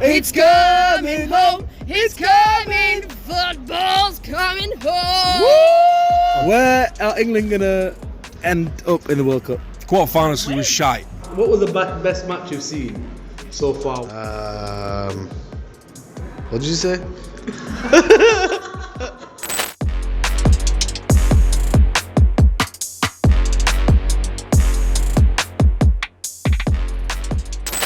It's coming home. It's coming. Football's coming home. Where are England gonna end up in the World Cup? Quarterfinals was shite. What was the best match you've seen so far? What did you say?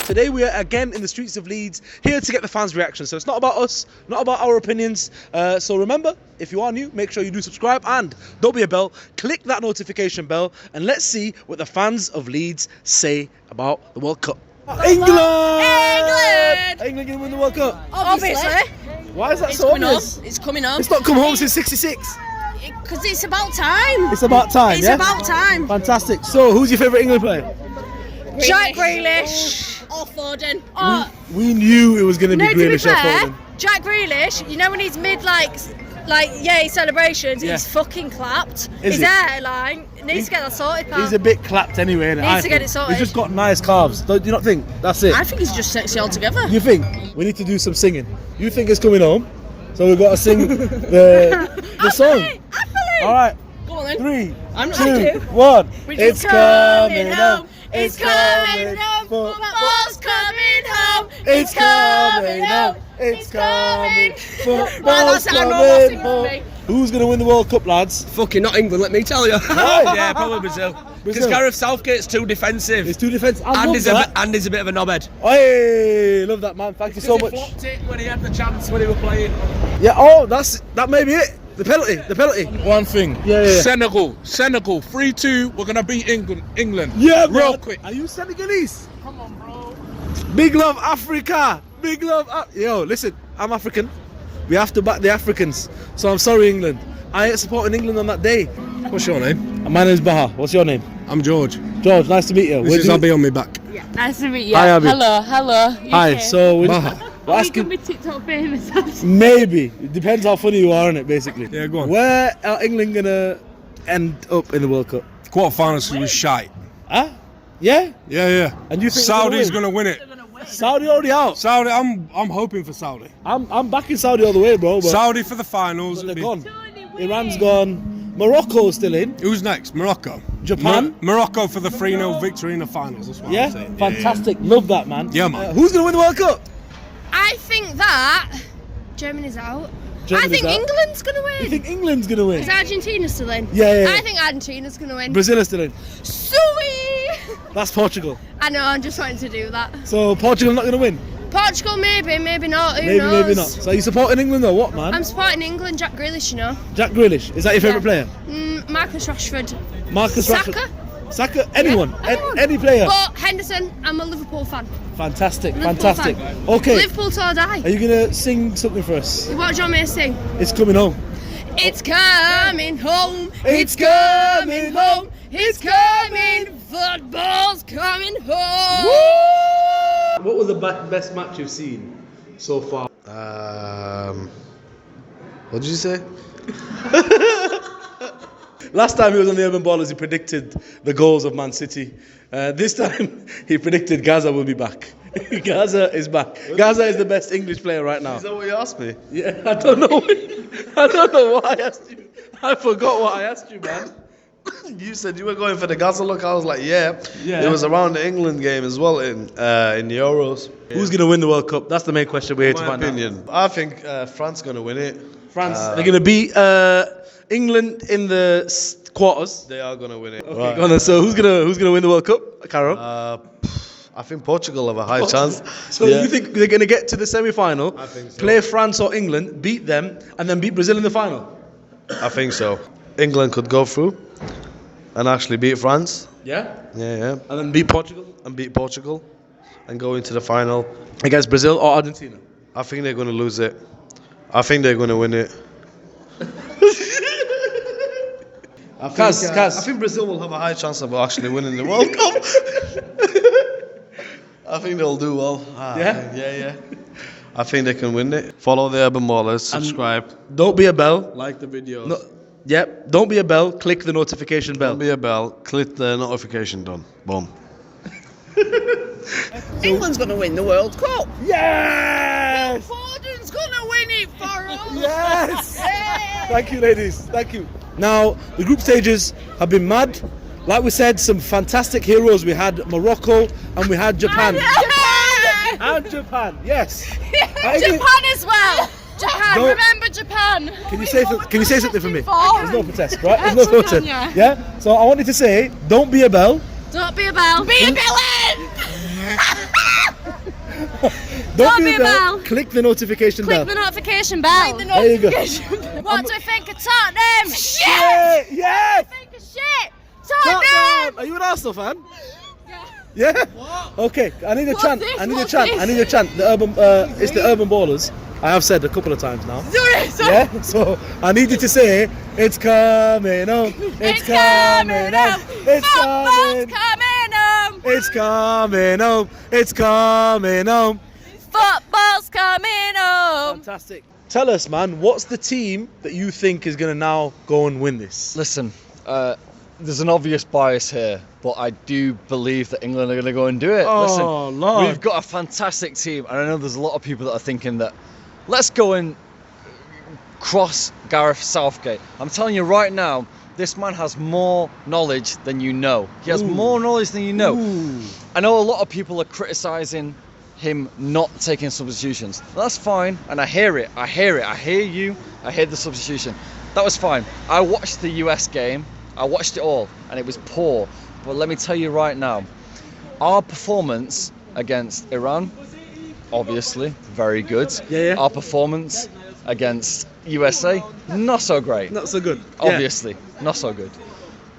Today we are again in the streets of Leeds, here to get the fans' reaction. So it's not about us, not about our opinions. So remember, if you are new, make sure you do subscribe and don't be a bell. Click that notification bell and let's see what the fans of Leeds say about the World Cup. England! England! England gonna win the World Cup. Obviously. Why is that It's so coming obvious? on. It's coming on. It's not come home since '66. Because it's about time. It's about time. It's yeah? about time. Fantastic. So, who's your favourite England player? Jack Grealish. Or Foden. We knew it was going to be No, to be Grealish or fair, Foden. Jack Grealish, you know when he's mid yay celebrations, Yeah. he's fucking clapped. Is His he? hairline needs to get that sorted, pal. He's a bit clapped anyway, innit? Needs to get it sorted. He's just got nice calves. Don't you not think? That's it. I think he's just sexy altogether. You think? We need to do some singing. You think it's coming home, so we've got to sing the song. All right. Go on then. 3, I'm not 2, gonna do. 1. It's coming home. It's coming home. Football's coming home. It's coming home. It's coming. Well, Football's that's our normal coming singing home. for me. Who's going to win the World Cup, lads? Fucking not England, let me tell you. Why? Yeah, probably Brazil. Because Brazil. Gareth Southgate's too defensive. It's too defensive. I And love he's, that. and he's a bit of a knobhead. Hey, love that, man. Thank you so much. He flopped it when he had the chance when he was playing. Yeah. Oh, that may be it. The penalty. One thing. Yeah. Senegal, 3-2. We're gonna beat England. Yeah, real man. quick. Are you Senegalese? Come on, bro. Big love, Africa. Big love. Yo, listen, I'm African. We have to back the Africans. So I'm sorry, England. I ain't supporting England on that day. What's your name? My name is Baha. What's your name? I'm George. George. Nice to meet you. This is Abby on me back. Nice to meet you. Hi, Abby. Hello. Hi. So we're Baha. Are you asking. gonna be TikTok famous? Maybe. It depends how funny you are in it, basically. Yeah, go on. Where are England gonna end up in the World Cup? Quarterfinals was shite. Huh? Yeah. Yeah. And you think Saudi's they're gonna win it. Saudi already out. Saudi, I'm hoping for Saudi. I'm backing Saudi all the way, bro. But Saudi for the finals. they're gone. Iran's gone. Morocco's still in. Who's next? Morocco. Japan? Morocco for the 3-0 victory in the finals. That's what Yeah, I'm saying. fantastic. Love that, man. Yeah, man. Who's gonna win the World Cup? I think that Germany's out. Germany's I think out. England's going to win. You think England's gonna win? Is Argentina still in? Yeah. I think Argentina's going to win. Brazil is still in. Sweet! That's Portugal. I know, I'm just wanting to do that. So Portugal not gonna win. Portugal, maybe not. Who Maybe, knows? maybe not. So are you supporting England or what, man? I'm supporting England, Jack Grealish, you know. Jack Grealish. Is that your favourite player? Marcus Rashford. Marcus Saka? Rashford. Saka. Anyone. Yeah, anyone. Any player. But Henderson, I'm a Liverpool fan. Fantastic. Liverpool Fantastic. fan. Okay. Liverpool till I die. Are you gonna sing something for us? What do you want me to sing? It's coming home. It's coming home. It's coming home. It's coming. Football's coming home. What was the best match you've seen so far? What did you say? Last time he was on the Urban Ballers, he predicted the goals of Man City. This time, he predicted Gaza will be back. Gaza is back. Gaza is the best English player right now. Is that what you asked me? Yeah, I don't know. I don't know what I asked you. I forgot what I asked you, man. You said you were going for the Gaza look. I was like, yeah. Yeah. It was around the England game as well in the Euros. Who's going to win the World Cup? That's the main question we're here to My find out. opinion. I think France going to win it. France, they're going to beat England in the quarters. They are going to win it. Okay, go on then. So who's gonna win the World Cup, Carol? I think Portugal have a high chance. So Yeah. you think they're going to get to the semi-final, I think so. play France or England, beat them, and then beat Brazil in the final? I think so. England could go through and actually beat France. Yeah. Yeah. And then beat Portugal And beat Portugal and go into the final. against Brazil or Argentina? I think they're going to lose it. I think they're going to win it. Kaz. I think Brazil will have a high chance of actually winning the World Cup. I think they'll do well. Yeah? Yeah. I think they can win it. Follow the Urban Ballers, subscribe. Don't be a bell. Like the videos. No, yep. Don't be a bell. Click the notification bell. Don't be a bell, click the notification done. Boom. England's going to win the World Cup. Yeah. Yes! Thank you, ladies. Thank you. Now, the group stages have been mad. Like we said, some fantastic heroes. We had Morocco and we had Japan. And Japan, yes. Japan as well. Japan, No. remember Japan. Can you say something for me? I There's no protest, right? There's no actually protest. can, Yeah? So I wanted to say, don't be a bell. Don't be a bell. Be a villain. Don't be a bell. Click the notification bell. Click the notification bell. Click the There you go. What do we think of Tottenham? Shit. Yes! Think of shit. Tottenham! Tottenham. Are you an Arsenal fan? Yeah? Okay, I need a What's chant. this? I need a What's chant. this? I need a chant. It's the Urban Ballers. I have said a couple of times now. Sorry. Yeah? So I need you to say, it's coming home. It's coming home. It's Football's coming. coming home. It's coming home. It's coming home. Football's coming home. Fantastic. Tell us, man, what's the team that you think is going to now go and win this? Listen, there's an obvious bias here, but I do believe that England are going to go and do it. Oh, Listen, Lord. we've got a fantastic team, and I know there's a lot of people that are thinking that let's go and cross Gareth Southgate. I'm telling you right now, this man has more knowledge than you know. He has more knowledge than you know. I know a lot of people are criticising him not taking substitutions. That's fine, and I hear it. I hear you. I hear the substitution. That was fine. I watched the US game. I watched it all, and it was poor. But let me tell you right now, our performance against Iran, obviously, very good. Yeah. Our performance against USA, not so great. Not so good. Obviously, not so good.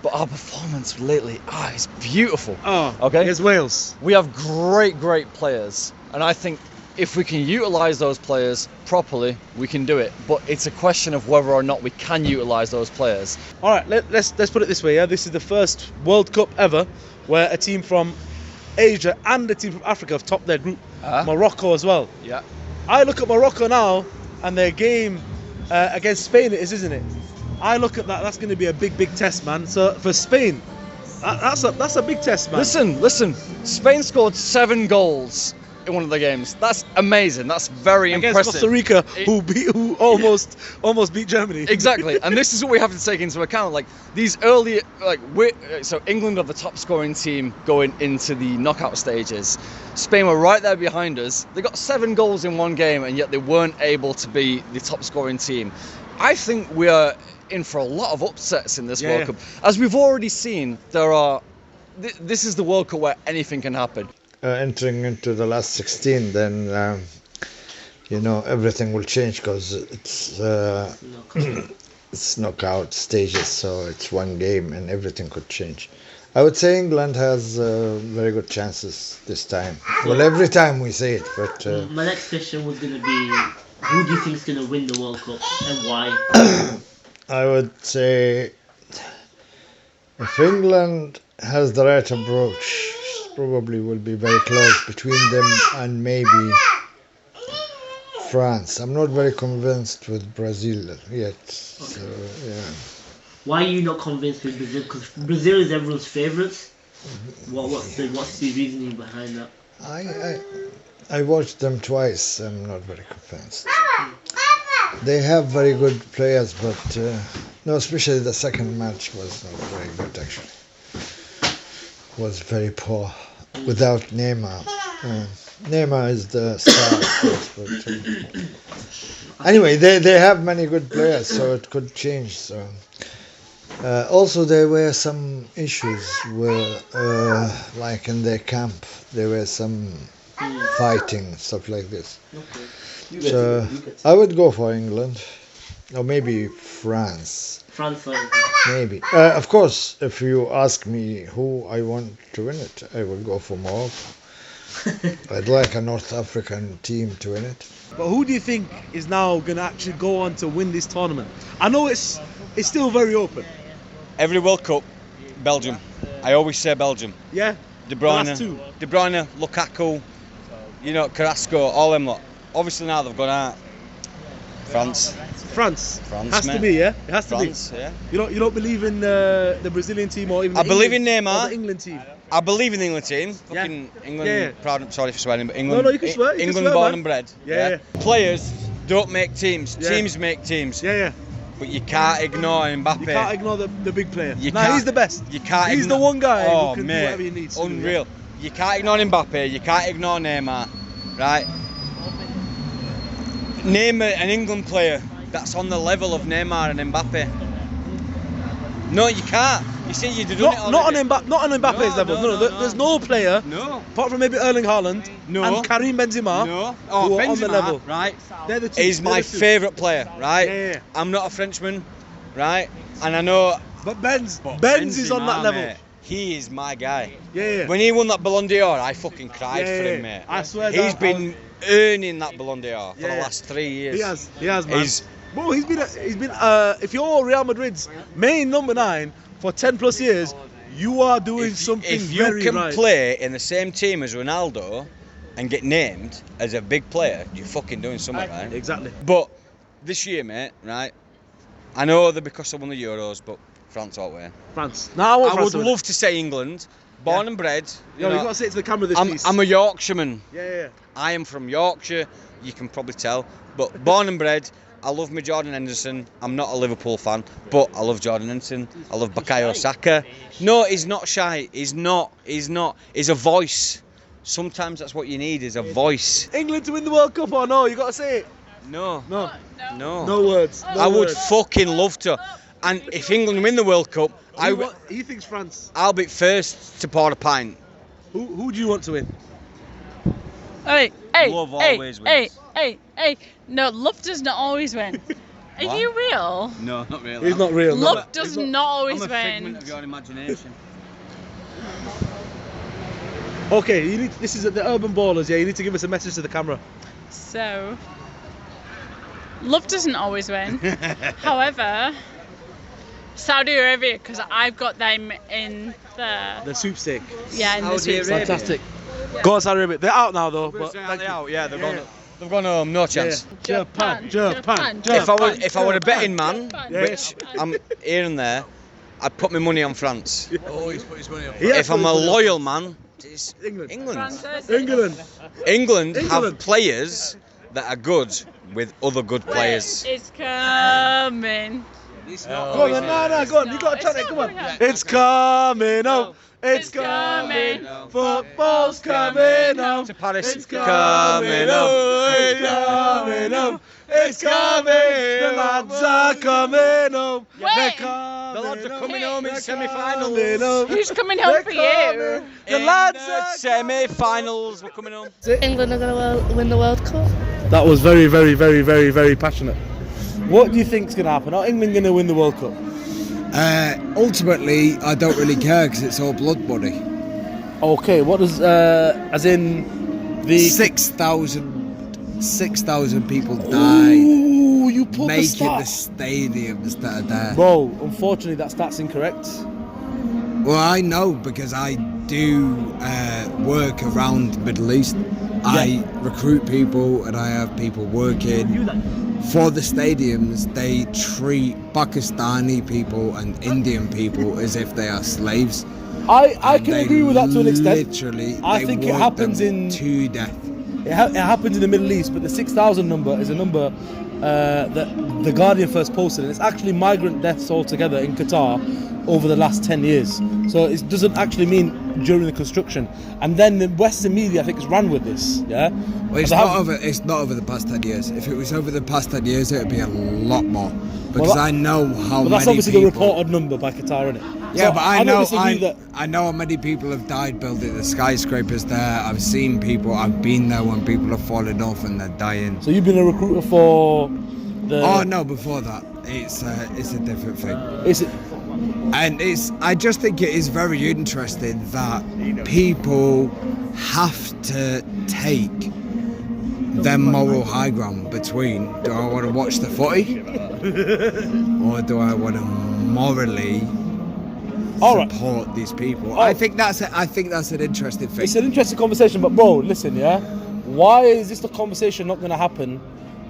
But our performance lately, it's beautiful. Oh, okay. It's Wales. We have great players, and I think if we can utilise those players properly, we can do it. But it's a question of whether or not we can utilise those players. All right, let's put it this way. Yeah, this is the first World Cup ever where a team from Asia and a team from Africa have topped their group. Morocco as well. Yeah. I look at Morocco now and their game against Spain, it is, isn't it? I look at that. That's going to be a big test, man. So for Spain, that's a big test, man. Listen. Spain scored 7 goals in one of the games. That's amazing. That's very against impressive. Costa Rica, who almost beat Germany. Exactly, and this is what we have to take into account. Like these early, so England are the top scoring team going into the knockout stages. Spain were right there behind us. They got 7 goals in one game, and yet they weren't able to be the top scoring team. I think we are in for a lot of upsets in this World Cup. As we've already seen, this is the World Cup where anything can happen. Entering into the last 16, then everything will change because it's knockout stages, so it's one game and everything could change. I would say England has very good chances this time. Well, every time we say it, but my next question was going to be, who do you think is going to win the World Cup and why? I would say if England has the right approach, probably will be very close between them and maybe France. I'm not very convinced with Brazil yet. Okay. So, yeah. Why are you not convinced with Brazil? Because Brazil is everyone's favourites. What's the reasoning behind that? I watched them twice. I'm not very convinced. They have very good players, but especially the second match was not very good actually. Was very poor without Neymar. Neymar is the star, of course, but anyway, they have many good players, so it could change. So also there were some issues where, like in their camp, there were some fighting, stuff like this. Okay. So I would go for England, or maybe France. Maybe. Of course, if you ask me who I want to win it, I will go for Morocco. I'd like a North African team to win it. But who do you think is now going to actually go on to win this tournament? I know it's still very open. Every World Cup, Belgium. I always say Belgium. Yeah. De Bruyne, The last two. De Bruyne, Lukaku, Carrasco, all them lot. Obviously now they've gone out. France. Has mate. to be, yeah. It has France, to be. yeah. You don't believe in the Brazilian team or even I believe in England, Neymar. or the England team. I believe in the England team. Yeah. Fucking England. Yeah. Proud. Sorry for swearing, but England. No, you can swear. You can England swear, born man. and bred. Yeah. Players. don't make teams. Yeah. Teams make teams. Yeah. But you can't ignore Mbappe. You can't ignore the big player. You Nah, can't- he's the best. You can't. He's the one guy Oh, who can mate, do whatever he needs to do, unreal. You can't ignore Mbappe. You can't ignore Neymar, right? Name an England player that's on the level of Neymar and Mbappe. No, you can't. You see, you've done it Not on already. Mbappe's No, level. no, No, no, no. there's no player No. apart from maybe Erling Haaland No. and Karim Benzema No. who Oh, are Benzema, on the level. right? They're the two. He's they're my the two. favourite player, right? Yeah. I'm not a Frenchman, right? And I know But Benz is on that Benzema, level. mate, he is my guy. Yeah. When he won that Ballon d'Or, I fucking cried for him, mate. I swear. He's that- been earning that Ballon d'Or for the Yeah. last 3 years. He has, man. He's Bro, he's been. If you're Real Madrid's main number 9 for 10 plus years, you are doing something if you very can right. play in the same team as Ronaldo and get named as a big player, you're fucking doing something, right? Exactly. But this year, mate, right? I know they're because I won the Euros, but France all the way. France. No, I want I France would to win. love to say England, born and bred. Yo, know, you got to say it to the camera this piece. I'm a Yorkshireman. Yeah. I am from Yorkshire, you can probably tell. But born and bred, I love my Jordan Henderson. I'm not a Liverpool fan, but I love Jordan Henderson. I love Bukayo Saka. No, he's not shy. He's not. He's a voice. Sometimes that's what you need, is a voice. England to win the World Cup or no? You got to say it. No. No. No. No words. No I would words. fucking love to. And if England win the World Cup, He thinks France. I'll be first to pour a pint. Who do you want to win? Hey, Love always wins. hey. No, love does not always win. Are What? you real? No, not really. He's not real. Love no. does not always I'm a win. figment of your imagination. Okay, this is the Urban Ballers. Yeah, you need to give us a message to the camera. So, love doesn't always win. However, Saudi Arabia, because I've got them in The sweepstake. in the Saudi sweepstakes. Arabia. Fantastic. Go on, Saudi Arabia. They're out now though. But thank you. out, yeah, they've Yeah. gone. They've gone home. No chance. Japan. If I were a betting man, Yeah. which I'm here and there, I'd put my money on France. Oh, he's put his money on. If I'm a loyal man, it's England. England. England. England have players that are good with other good players. It's coming. Go on, then. No, go on. You got to chant it. Come on. It's coming home. It's coming. Football's coming home. To Paris, It's coming home. It's coming home. It's coming. The lads are coming home. Wait. They're coming. The lads are coming home. home in They're semi-finals. coming home. Who's coming home for you? The lads In are the semi-finals, we're coming home. England are going to win the World Cup. That was very, very, very, very, very passionate. What do you think's going to happen? Are England going to win the World Cup? Ultimately, I don't really care because it's all blood money. Okay, what does, as in the... 6,000 people died Ooh, you put the making the stat. stadiums that are there. Bro, unfortunately that stat's incorrect. Well, I know because I do work around the Middle East. I recruit people and I have people working. For the stadiums, they treat Pakistani people and Indian people as if they are slaves. I can agree with that to an extent. Literally, I they think it work happens them in- to death. It happens in the Middle East, but the 6,000 number is a number that the Guardian first posted, and it's actually migrant deaths altogether in Qatar over the last 10 years. So it doesn't actually mean during the construction. And then the Western media, I think, has ran with this. Yeah. Well, it's They not have- over. It's not over the past 10 years. If it was over the past 10 years, it would be a lot more. Because that- I know how But many that's obviously people. the reported number by Qatar, isn't it? Yeah, So but I don't know. disagree that. I know how many people have died building the skyscrapers there. I've seen people. I've been there when people are falling off and they're dying. So you've been a recruiter for the. Oh no! Before that, it's a different thing. Is it? And I just think it is very interesting that people have to take their moral high ground between, do I want to watch the footy or do I want to morally support these people? I think that's an interesting thing. It's an interesting conversation, but bro, listen, yeah. Why is this the conversation not going to happen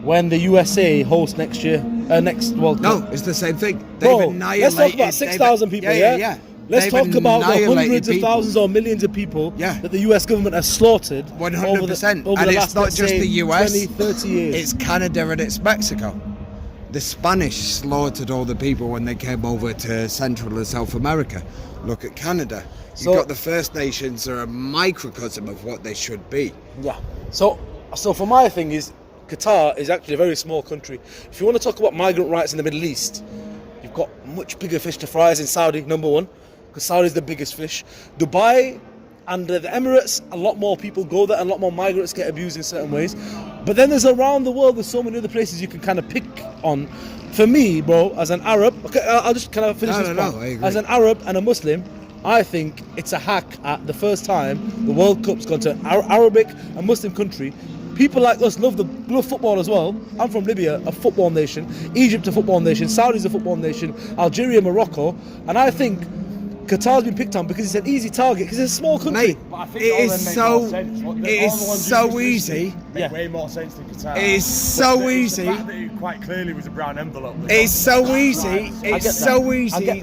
when the USA hosts next year, next World Cup? No, it's the same thing. Bro, let's talk about 6,000 people, yeah? Let's they've talk about the annihilated hundreds of people. thousands or millions of people that the US government has slaughtered 100%. over And the it's last, not let's just say, the US, 20, 30 years. it's Canada and it's Mexico. The Spanish slaughtered all the people when they came over to Central and South America. Look at Canada. You've got the First Nations are a microcosm of what they should be. Yeah. So for my thing is, Qatar is actually a very small country. If you want to talk about migrant rights in the Middle East, you've got much bigger fish to fry as in Saudi, number one, because Saudi is the biggest fish. Dubai and the Emirates, a lot more people go there, and a lot more migrants get abused in certain ways. But then there's around the world, there's so many other places you can kind of pick on. For me, bro, as an Arab, okay, I'll just kind of finish this point. I agree. As an Arab and a Muslim, I think it's a hack at the first time the World Cup's gone to an Arabic and Muslim country. People like us love football as well. I'm from Libya, a football nation. Egypt, a football nation. Saudi's a football nation. Algeria, Morocco. And I think Qatar's been picked on because it's an easy target, because it's a small country. Mate, it is so easy. Make way more sense than Qatar. It is so easy. The fact that it quite clearly was a brown envelope. It's so easy. It's so easy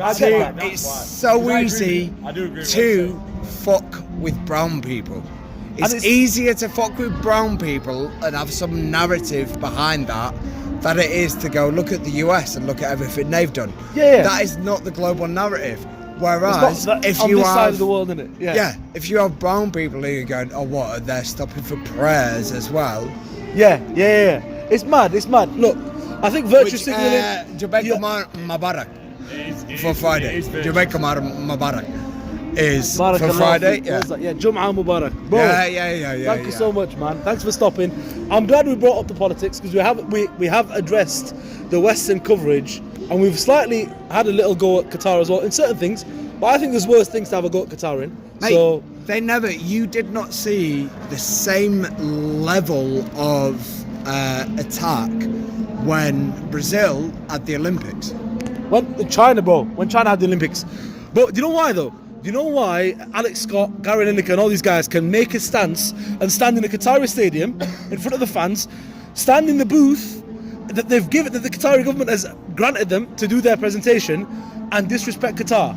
to fuck with brown people. It's easier to fuck with brown people and have some narrative behind that than it is to go look at the US and look at everything they've done. Yeah. That is not the global narrative. Whereas, if on you this have side of the world, isn't it? yeah, if you have brown people who are going, oh what, they're stopping for prayers as well. Yeah. It's mad. Look, I think virtue signaling. Jamaica Mubarak for Friday. Jamaica Mubarak is for Friday. Yeah, Jum'ah Mubarak. Bro, yeah. Thank you so much, man. Thanks for stopping. I'm glad we brought up the politics, because we have addressed the Western coverage, and we've slightly had a little go at Qatar as well in certain things. But I think there's worse things to have a go at Qatar in. Mate, you did not see the same level of attack when Brazil had the Olympics. When China had the Olympics. But do you know why though? Do you know why Alex Scott, Gary Lineker and all these guys can make a stance and stand in a Qatari stadium in front of the fans, stand in the booth that the Qatari government has granted them to do their presentation, and disrespect Qatar?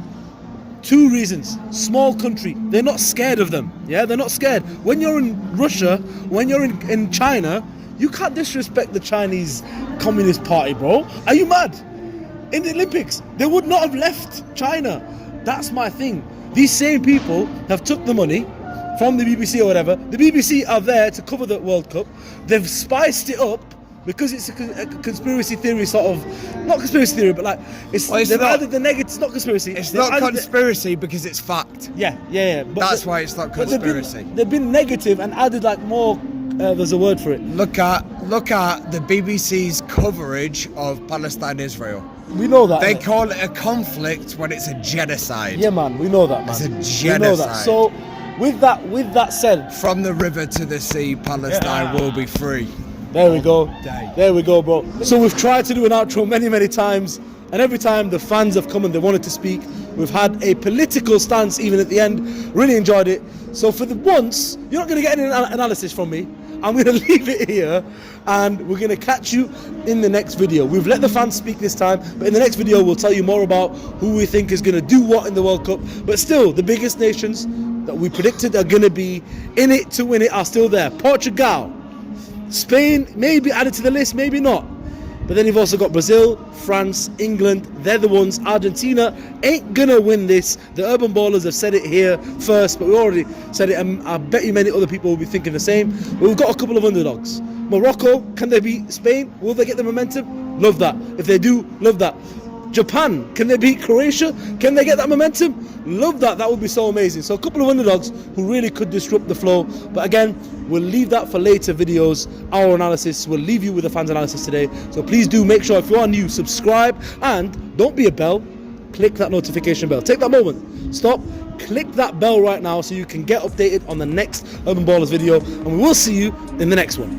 Two reasons. Small country. They're not scared of them. Yeah, they're not scared. When you're in Russia, when you're in China, you can't disrespect the Chinese Communist Party, bro. Are you mad? In the Olympics, they would not have left China. That's my thing. These same people have took the money from the BBC or whatever. The BBC are there to cover the World Cup. They've spiced it up because it's a conspiracy theory sort of, not conspiracy theory, but like they've added the negative. It's not conspiracy. It's not conspiracy because it's fact. Yeah. But that's why it's not conspiracy. They've been negative and added like more. There's a word for it. Look at the BBC's coverage of Palestine-Israel. We know that. They call it a conflict when it's a genocide. Yeah, man. We know that, man. It's a genocide. We know that. So, with that said, from the river to the sea, Palestine will be free. There we go. There we go, bro. So we've tried to do an outro many times, and every time the fans have come and they wanted to speak, we've had a political stance even at the end. Really enjoyed it. So for the once, you're not going to get any analysis from me. I'm going to leave it here, and we're going to catch you in the next video. We've let the fans speak this time, but in the next video we'll tell you more about who we think is going to do what in the World Cup. But still, the biggest nations that we predicted are going to be in it to win it are still there. Portugal, Spain, maybe added to the list, maybe not. But then you've also got Brazil, France, England. They're the ones. Argentina ain't gonna win this. The Urban Ballers have said it here first, but we already said it, and I bet you many other people will be thinking the same. But we've got a couple of underdogs. Morocco, can they beat Spain? Will they get the momentum? Love that. If they do, love that. Japan, can they beat Croatia? Can they get that momentum? Love that. That would be so amazing. So a couple of underdogs who really could disrupt the flow. But again, we'll leave that for later videos. Our analysis, we'll leave you with the fans analysis today. So please do make sure, if you are new, subscribe, and don't be a bell. Click that notification bell. Take that moment. Stop. Click that bell right now so you can get updated on the next Urban Ballers video. And we will see you in the next one.